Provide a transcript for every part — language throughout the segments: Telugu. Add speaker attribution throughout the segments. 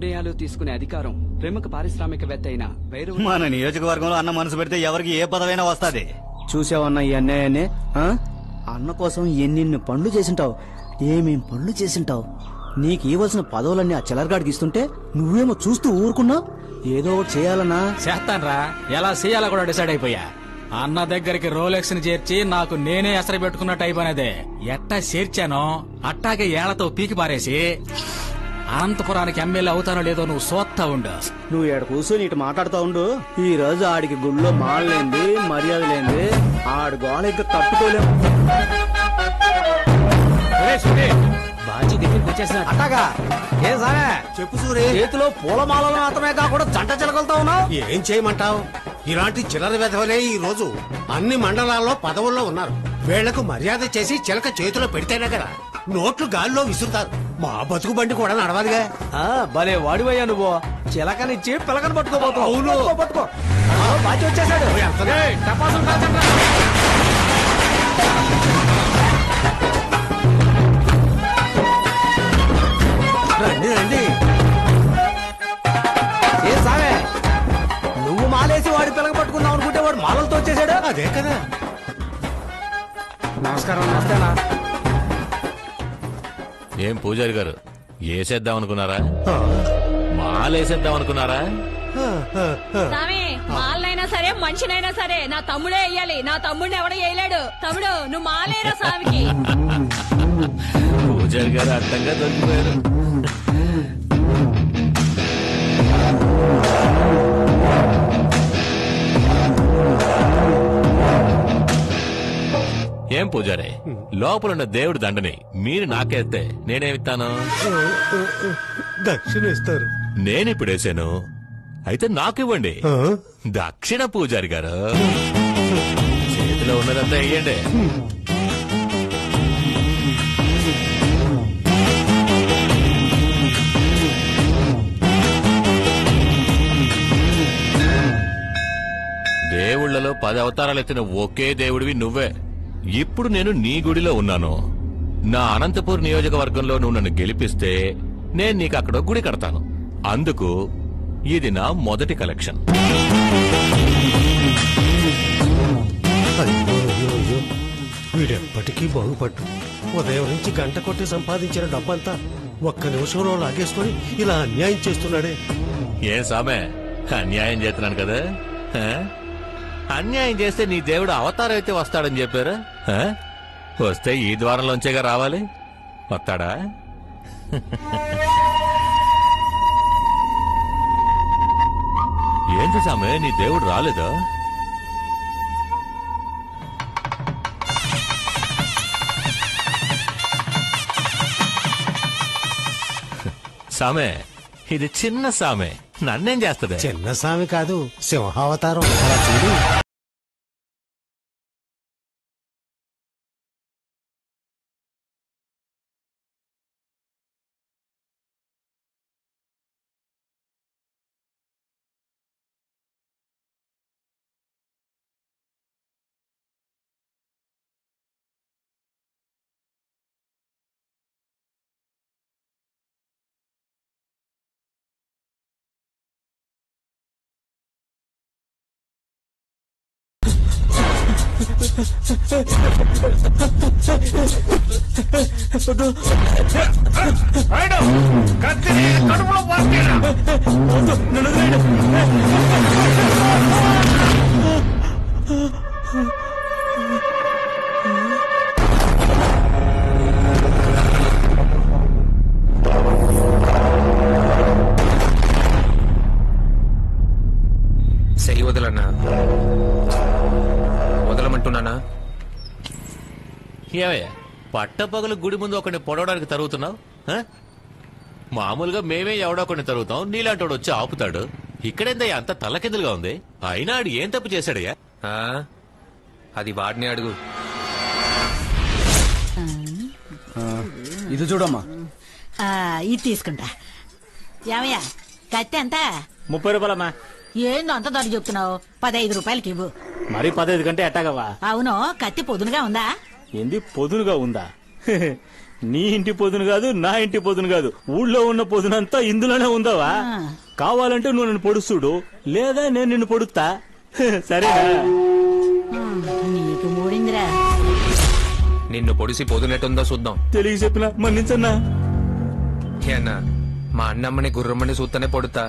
Speaker 1: నిర్ణయాలు తీసుకునే అధికారం ప్రముఖ పారిశ్రామికవేత్త అయిన
Speaker 2: మన నియోజకవర్గంలో అన్న మనసు పెడితే ఎవరికి ఏ పదవైనా వస్తుంది.
Speaker 3: చూసావన్నా ఈ అన్యాయాన్ని? అన్న కోసం ఎన్నెన్ని పనులు చేసింటావు, ఏమేం పనులు చేసింటావు. నీకు ఇవ్వాల్సిన పదవులన్నీ ఆ చిల్లరగాడికి ఇస్తుంటే నువ్వేమో చూస్తూ ఊరుకున్నావు. ఏదో ఒకటి చేయాలన్నా.
Speaker 4: చేస్తాన్రా, ఎలా చేయాలో కూడా డిసైడ్ అయిపోయా. అన్న దగ్గరికి రోలెక్స్ ని చేర్చి నాకు నేనే ఎసరు పెట్టుకున్నట్టు అయిపోయినదే. ఎట్టా చేర్చానో అట్టాగే ఏళ్లతో పీకి పారేసి అనంతపురానికి ఎమ్మెల్యే అవుతానో లేదో నువ్వు సోత్తా ఉండు.
Speaker 3: నువ్వు ఏడ కూర్చొని ఇటు మాట్లాడుతూ ఉండు. ఈ రోజు ఆడికి గుళ్ళో మాడలేంది, మర్యాద లేంది, ఆడి గోళ ఇంకా తట్టుకోలేము.
Speaker 4: బాజీ దగ్గరికి వచ్చేసినట్టు
Speaker 3: అట్టాగా ఏ సామే
Speaker 5: చెప్పు సూరి.
Speaker 3: చేతిలో పూలమాలలు మాత్రమే కాకుండా జంట చిలకలతో ఉన్నావు.
Speaker 5: ఏం చేయమంటావు? ఇలాంటి చిల్లర వెధవలే ఈ రోజు అన్ని మండలాల్లో పదవుల్లో ఉన్నారు. వీళ్లకు మర్యాద చేసి చిలక చేతిలో పెడితేనే కదా నోట్లు గాల్లో విసురుతారు. మా బతుకు బండి కూడా నడవాలిగా.
Speaker 3: భలే వాడివయ్యా నువ్వు. చిలకనిచ్చి పిలకని పట్టుకోబోతావు.
Speaker 5: అవును.
Speaker 3: పట్టుకో బాచి వచ్చేసాడు.
Speaker 5: రండి రండి.
Speaker 3: ఏ సామే నువ్వు మాలేసి వాడి పిలక పట్టుకున్నావు అనుకుంటే వాడు మాలలతో వచ్చేసాడు.
Speaker 5: అదే కదా.
Speaker 3: నమస్కారం. నమస్తేనా?
Speaker 6: ఏం పూజారి గారు, ఏసేద్దాం అనుకున్నారా? మాలేసేద్దాం అనుకున్నారా?
Speaker 7: సామి మాలనైనా సరే మనిషినైనా సరే నా తమ్ముడే వెయ్యాలి. నా తమ్ముడిని ఎవడో వేయలేడు. తమ్ముడు నువ్వు మాలేరా సామికి.
Speaker 6: పూజారి గారు అడ్డంగా దొరికిపోయారు. ఏం పూజారి, లోపలున్న దేవుడి దండని మీరు నాకేస్తే నేనేమిస్తాను?
Speaker 5: దక్షిణ ఇస్తారు.
Speaker 6: నేనిప్పుడేసాను, అయితే నాకివ్వండి దక్షిణ. పూజారి గారు చేతిలో ఉన్నదంతా వెయ్యండి. దేవుళ్లలో 10 అవతారాలు ఎత్తిన ఒకే దేవుడివి నువ్వే. ఇప్పుడు నేను నీ గుడిలో ఉన్నాను. నా అనంతపూర్ నియోజకవర్గంలో నువ్వు నన్ను గెలిపిస్తే నేను నీకు అక్కడ గుడి కడతాను. అందుకు ఇది నా మొదటి కలెక్షన్.
Speaker 5: అయ్యో వీడెప్పటికీ బాగుపట్టు. ఉదయం నుంచి గంట కొట్టి సంపాదించిన డబ్బంతా ఒక్క నిమిషంలో లాగేసుకుని ఇలా అన్యాయం చేస్తున్నాడే.
Speaker 6: ఏం సామే, అన్యాయం చేస్తున్నాను కదా? హ? అన్యాయం చేస్తే నీ దేవుడు అవతారం అయితే వస్తాడని చెప్పారా? హ? వస్తే ఈ ద్వారంలోంచేగా రావాలి. వస్తాడా? ఏంటి సామే, నీ దేవుడు రాలేదా? సామే, ఇది చిన్న సామే, నన్నేం చేస్తుంది?
Speaker 5: చిన్న స్వామి కాదు, సింహావతారం. అలా చూడు.
Speaker 8: చెయ్యి వదలన్నా, వదలమంటున్నానా?
Speaker 6: ఏమయ్యా, పట్టపగలు గుడి ముందు ఒకరిని పొడవడానికి తరుగుతున్నావు? మామూలుగా మేమే ఎవడో ఒకరిని తరుగుతాం, నీలాంటోడు వచ్చి ఆపుతాడు. ఇక్కడేందయ్యా అంత తలకిందులుగా ఉంది? అయినా ఆడు ఏం తప్పు చేశాడయ్యా?
Speaker 8: అది వాడిని అడుగు.
Speaker 3: ఇది చూడమ్మా.
Speaker 9: ఇది తీసుకుంటా. ఏమయ్యా కత్తి ఎంత?
Speaker 3: 30 రూపాయలమ్మా.
Speaker 9: ఏందో అంత ధర చెప్తున్నావు? 15 రూపాయలకి ఇవ్వు.
Speaker 3: మరి 15 కంటే ఎట్టాగవా?
Speaker 9: అవును, కత్తి పొదునుగా ఉందా?
Speaker 3: ఏంది పొదునుగా ఉందా?
Speaker 10: నీ ఇంటి పొదును కాదు, నా ఇంటి పొదును కాదు, ఊళ్ళో ఉన్న పొదునంతా ఇందులోనే ఉందావా? కావాలంటే నువ్వు నన్ను పొడుస్తుడు, లేదా నేను నిన్ను పొడుస్తా. సరేనా?
Speaker 9: నీకు మూడిందిరా.
Speaker 8: నిన్ను పొడిసి పొదునెట్టుందో చూద్దాం.
Speaker 10: తెలియ చెప్పినా మన్నించన్నా.
Speaker 8: అన్నా మా అన్నమ్మని గుర్రమ్మని చూస్తేనే పొడుతా.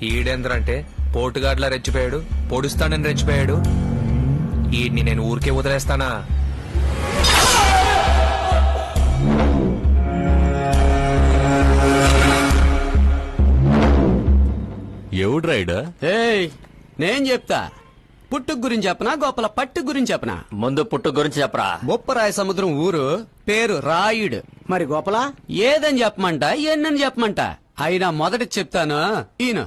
Speaker 8: ఈడేంద్రంటే పోటుగాడ్లా రెచ్చిపోయాడు, పొడుస్తానని రెచ్చిపోయాడు. ఈడ్ని నేను ఊరికే వదిలేస్తానా?
Speaker 6: ఎవడు రైడ్?
Speaker 1: ఏయ్ నేను చెప్తా. పుట్టుకు గురించి చెప్పనా, గోపల పట్టు గురించి చెప్పనా?
Speaker 2: ముందు పుట్టు గురించి చెప్పరా.
Speaker 1: బొప్పరాయ సముద్రం ఊరు, పేరు రాయుడు.
Speaker 3: మరి గోపలా?
Speaker 1: ఏదని చెప్పమంట, ఎన్నని చెప్పమంట. అయినా మొదటి చెప్తాను ఈయన.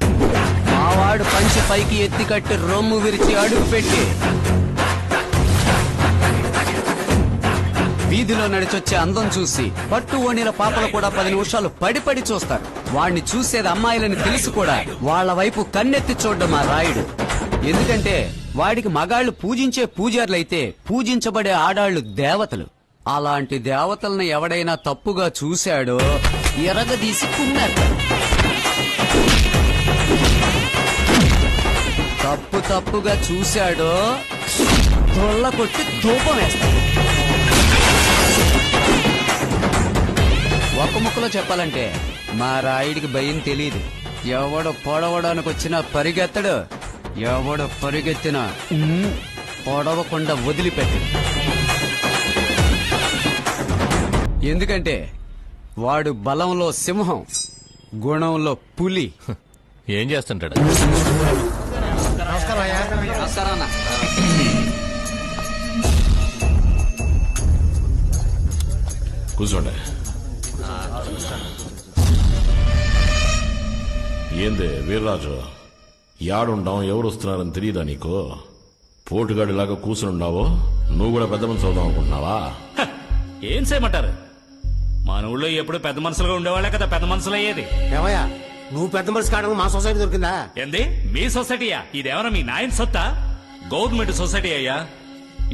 Speaker 1: మావాడు పంచి పైకి ఎత్తి కట్టి రొమ్ము విరిచి అడుగు పెట్టి వీధిలో నడిచొచ్చే అందం చూసి పట్టు ఓణీల పాపలు కూడా 10 నిమిషాలు పడి చూస్తారు. వాణ్ణి చూసేది అమ్మాయిలని తెలుసు కూడా వాళ్ల వైపు కన్నెత్తి చూడ్డం మా రాయుడు. ఎందుకంటే వాడికి మగాళ్లు పూజించే పూజార్లైతే పూజించబడే ఆడాళ్లు దేవతలు. అలాంటి దేవతలను ఎవడైనా తప్పుగా చూశాడో ఎరగదీసి కుమ్మేస్తాడు. తప్పుగా చూశాడో తొళ్ళ కొట్టి ధూపం వేస్తాడు. ఒక్క ముక్కలో చెప్పాలంటే మా రాయుడికి భయం తెలియదు. ఎవడు పొడవడానికి వచ్చినా పరిగెత్తడు, ఎవడు పరిగెత్తినా పొడవకుండా వదిలిపెట్టడు. ఎందుకంటే వాడు బలంలో సింహం, గుణంలో పులి.
Speaker 6: ఏం చేస్తుంటాడు?
Speaker 1: నమస్కారం.
Speaker 11: కూర్చోండి. ఏందే వీర్రాజు, యాడుండాం, ఎవరు వస్తున్నారని తెలియదా నీకు? పోటుగాడిలాగా కూర్చునుండావో? నువ్వు కూడా పెద్ద మనిషి అవుదాం అనుకుంటున్నావా?
Speaker 10: ఏం చేయమంటారు? మన ఊళ్ళో ఎప్పుడు పెద్ద మనుషులుగా ఉండేవాళ్లే కదా పెద్ద మనుషులు అయ్యేది.
Speaker 5: ఏమయ్యా, నువ్వు పెద్ద మనిషి కావడం మా సొసైటీ దొరికిందా?
Speaker 10: ఏంది మీ సొసైటీయా? ఇదేమన్నా మీ నాయన సొత్తా? గవర్నమెంట్ సొసైటీ అయ్యా.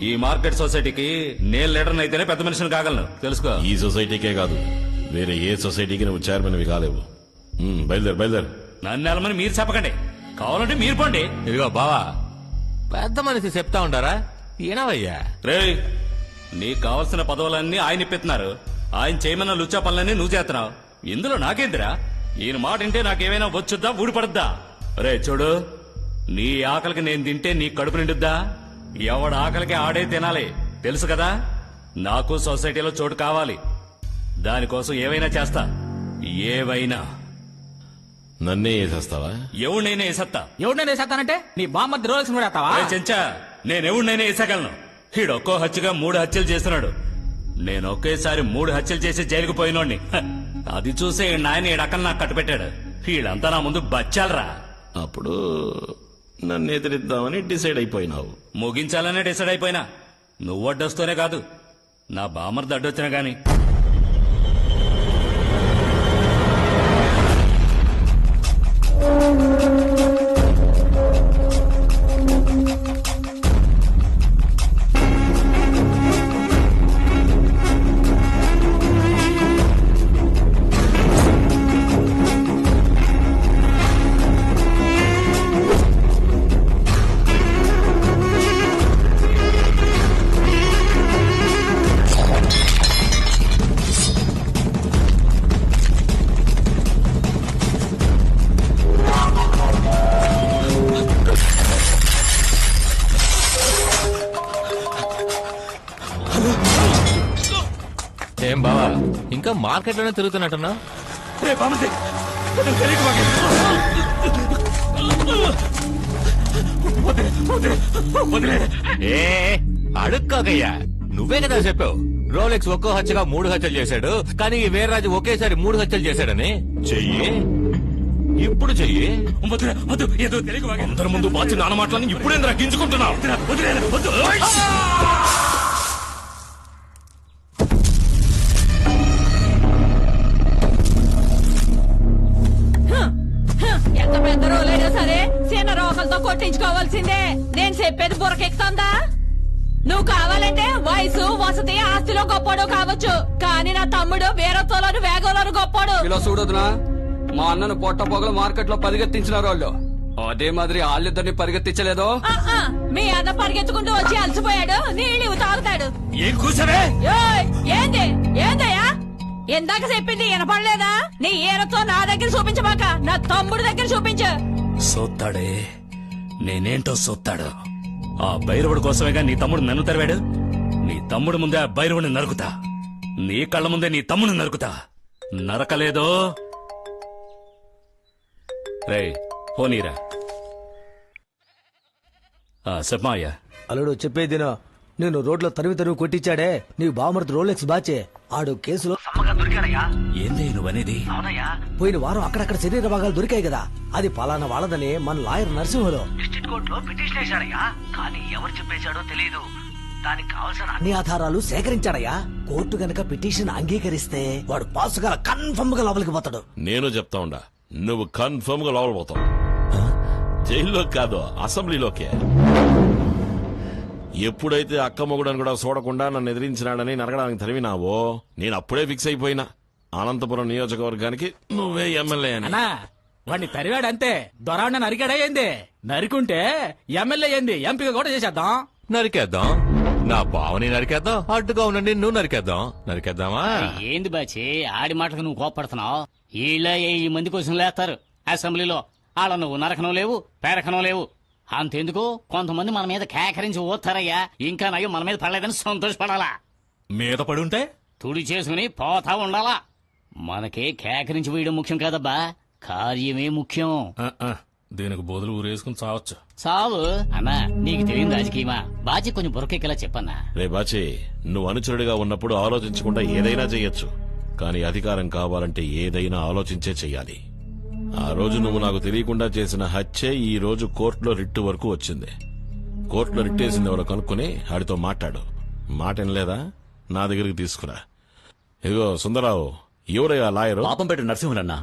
Speaker 10: ఈ మార్కెట్ సొసైటీకి నేను లీడర్ అయితేనే పెద్ద మనిషిని కాగలను, తెలుసుకో.
Speaker 11: ఈ సొసైటీకే కాదు, వేరే ఏ సొసైటీకి నువ్వు చైర్మన్వి కాలేవు. బయలుదేరు.
Speaker 10: నన్ను వెళ్ళమని మీరు చెప్పకండి, కావాలంటే మీరు పోండి.
Speaker 6: ఇదిగో బావా, పెద్ద మనిషి చెప్తా ఉంటారా? ఏనవయ్యా?
Speaker 10: రేయ్, నీకు కావలసిన పదవులన్నీ ఆయన ఇప్పిస్తున్నారు. ఆయన చేయమన్న లుచ్చా పనులన్నీ నువ్వు చేస్తున్నావు. ఇందులో నాకేందిరా? ఈయన మాట వింటే నాకేమైనా వచ్చుద్దా, ఊడిపడుద్దా? రే చూడు, నీ ఆకలికి నేను తింటే నీ కడుపు నిండుద్దా? ఎవడ ఆకలికి ఆడే తినాలి, తెలుసు కదా. నాకు సొసైటీలో చోటు కావాలి, దానికోసం ఏవైనా చేస్తా. ఏవైనా.
Speaker 11: నన్నే వేసేస్తావా?
Speaker 10: ఎవడినైనా వేసేస్తా.
Speaker 4: ఎవరినైనా వేసేస్తానంటే నీ బామ్మర్ది రోలెక్స్ కూడా వేస్తావా?
Speaker 10: చెంచా, నేనెవడినైనా వేసేగలను. ఈడొక్కో హత్యగా 3 హత్యలు చేస్తున్నాడు. నేను ఒకేసారి 3 హత్యలు చేసి జైలుకు పోయినోడిని. అది చూసే నాయన ఈడక్కలు నాకు కట్టుపెట్టాడు. వీళ్ళంతా నా ముందు బచ్చాలరా.
Speaker 11: అప్పుడు నన్ను ఎదిరిద్దామని డిసైడ్ అయిపోయినావు.
Speaker 10: ముగించాలనే డిసైడ్ అయిపోయినా. నువ్వు అడ్డొస్తూనే కాదు, నా బామర్ది అడ్డొచ్చినా గాని.
Speaker 6: ఏం బావా, ఇంకా మార్కెట్ లోనే తిరుగుతున్నట్టున్నా? అడుక్కోకయ్యా, నువ్వే కదా చెప్పావు రోలెక్స్ ఒక్కో హత్యగా 3 హత్యలు చేశాడు, కానీ ఈ వీర్రాజు ఒకేసారి 3 హత్యలు చేశాడని. చెయ్యి, ఇప్పుడు చెయ్యి.
Speaker 10: అందరి ముందు బాచి నాన్న మాటలని ఇప్పుడేంద్రా గింజుకుంటున్నావు?
Speaker 7: ఎంత పెద్ద రోలైనా సరే చిన్న రోకలతో కొట్టించుకోవాల్సిందే. నేను చెప్పేది బుర్రకెక్కుతుందా? నువ్వు కావాలంటే వయసు వసతి ఆస్తిలో గొప్పోడు కావచ్చు, కానీ నా తమ్ముడు వీరత్వంలోను వేగంలోను గొప్పోడు.
Speaker 12: ఇలా చూడొద్దునా, మా అన్నను పొట్ట పొగలు మార్కెట్ లో పరిగెత్తించినారు వాళ్ళు. అదే మాదిరి వాళ్ళిద్దరిని పరిగెత్తించలేదో.
Speaker 7: మీ అన్న పరిగెత్తుకుంటూ వచ్చి అలసిపోయాడు, నీళ్ళు తాగుతాడు.
Speaker 10: ఏం కూర్చోవే?
Speaker 7: ఏయ్, ఏంది ఏందయ్యా? ఇందాక చెప్పింది వినపడలేదా? నీ ఈరతో నా దగ్గర చూపించమాక, నా తమ్ముడు దగ్గర చూపించు.
Speaker 10: సోత్తాడే, నేనేంటో సోత్తాడు. ఆ భైరవుడి కోసమేగా నీ తమ్ముడు నన్ను తెరవాడు. నీ తమ్ముడు ముందే ఆ భైరవుడిని నరుకుతా, నీ కళ్ళ ముందే నీ తమ్ముడు నరుకుతా. నరకలేదో రే పోనీరా. చెప్పమాయ్యా.
Speaker 3: అల్లుడు చెప్పేదినా, నేను రోడ్లో తరివి కొట్టించాడే నీ బామర్ది రోలెక్స్ బాచే, ఆడు కేసులో
Speaker 10: ఏంది నువ్వనేది?
Speaker 3: పోయిన వారం అక్కడక్కడ శరీర భాగాలు దొరికాయి కదా, అది పలానా వాళ్ళదని మన లాయర్ నరసింహలో డిస్ట్రిక్ట్ కోర్టులో పిటిషన్ వేశాడయ్యా. కానీ ఎవరు చెప్పేశాడో తెలియదు. దానికి కావాల్సిన అన్ని ఆధారాలు సేకరించాడయ్యా. కోర్టు గనక పిటిషన్ అంగీకరిస్తే వాడు పాసుగా కన్ఫర్మ్ గా లోపలికి పోతాడు.
Speaker 11: నేను చెప్తా ఉండా, నువ్వు కన్ఫర్మ్ గా లోపల పోతావు. జైల్లో కాదు, అసెంబ్లీలోకే. ఎప్పుడైతే అక్క మొగుడని కూడా చూడకుండా నన్ను ఎదిరించినాడని నరగడానికి తరివినావో, నేను అప్పుడే ఫిక్స్ అయిపోయినా అనంతపురం నియోజకవర్గానికి నువ్వే ఎమ్మెల్యే అని.
Speaker 4: అన్నా వాడిని తరివాడంతే, దొరాన్న నరికాడా ఏంది? నరికుంటే ఎమ్మెల్యే ఏంది ఎంపీగా కూడా చేసేద్దాం.
Speaker 6: నరికేద్దాం, నా బావని నరికేద్దాం, అడ్డుగా ఉండండి నువ్వు నరికేద్దాం. నరికేద్దామా?
Speaker 13: ఏంది బాచి ఆడి మాటకు నువ్వు కోపడుతున్నావు? ఈళ్ళ ఈ మంది కోసం లేస్తారు అసెంబ్లీలో. ఆడ నువ్వు నరకనం లేవు, పేరకనం లేవు. అంతెందుకు కొంతమంది మన మీద కేకరించి ఓతారయ్యా. ఇంకా నయ్యం మన మీద పడలేదని సంతోషపడాలా?
Speaker 10: మీద పడుంటే
Speaker 13: తుడి చేసుకుని పోతా ఉండాలా? మనకే కేకరించి వేయడం ముఖ్యం కాదబ్బా, కార్యమే ముఖ్యం.
Speaker 10: దీనికి బోధులు ఊరేసుకుని చావచ్చు.
Speaker 13: సావు అన్నా, నీకు తెలియదు రాజకీయమా? బాచి కొంచెం బురకెక్కేలా చెప్పన్నా.
Speaker 11: రే బాచి, నువ్వు అనుచరుడిగా ఉన్నప్పుడు ఆలోచించకుండా ఏదైనా చెయ్యొచ్చు, కానీ అధికారం కావాలంటే ఏదైనా ఆలోచించే చెయ్యాలి. ఆ రోజు నువ్వు నాకు తెలియకుండా చేసిన హత్యే ఈ రోజు కోర్టులో రిట్టు వరకు వచ్చింది. కోర్టులో రిట్టేసింది ఎవరో కనుక్కుని ఆడితో మాట్లాడు. మాట వినలేదా? నా దగ్గరికి తీసుకురా. ఇదిగో సుందరరావు, ఎవరయ్యా లాయరు?
Speaker 10: పాపంపేట నరసింహులన్నా.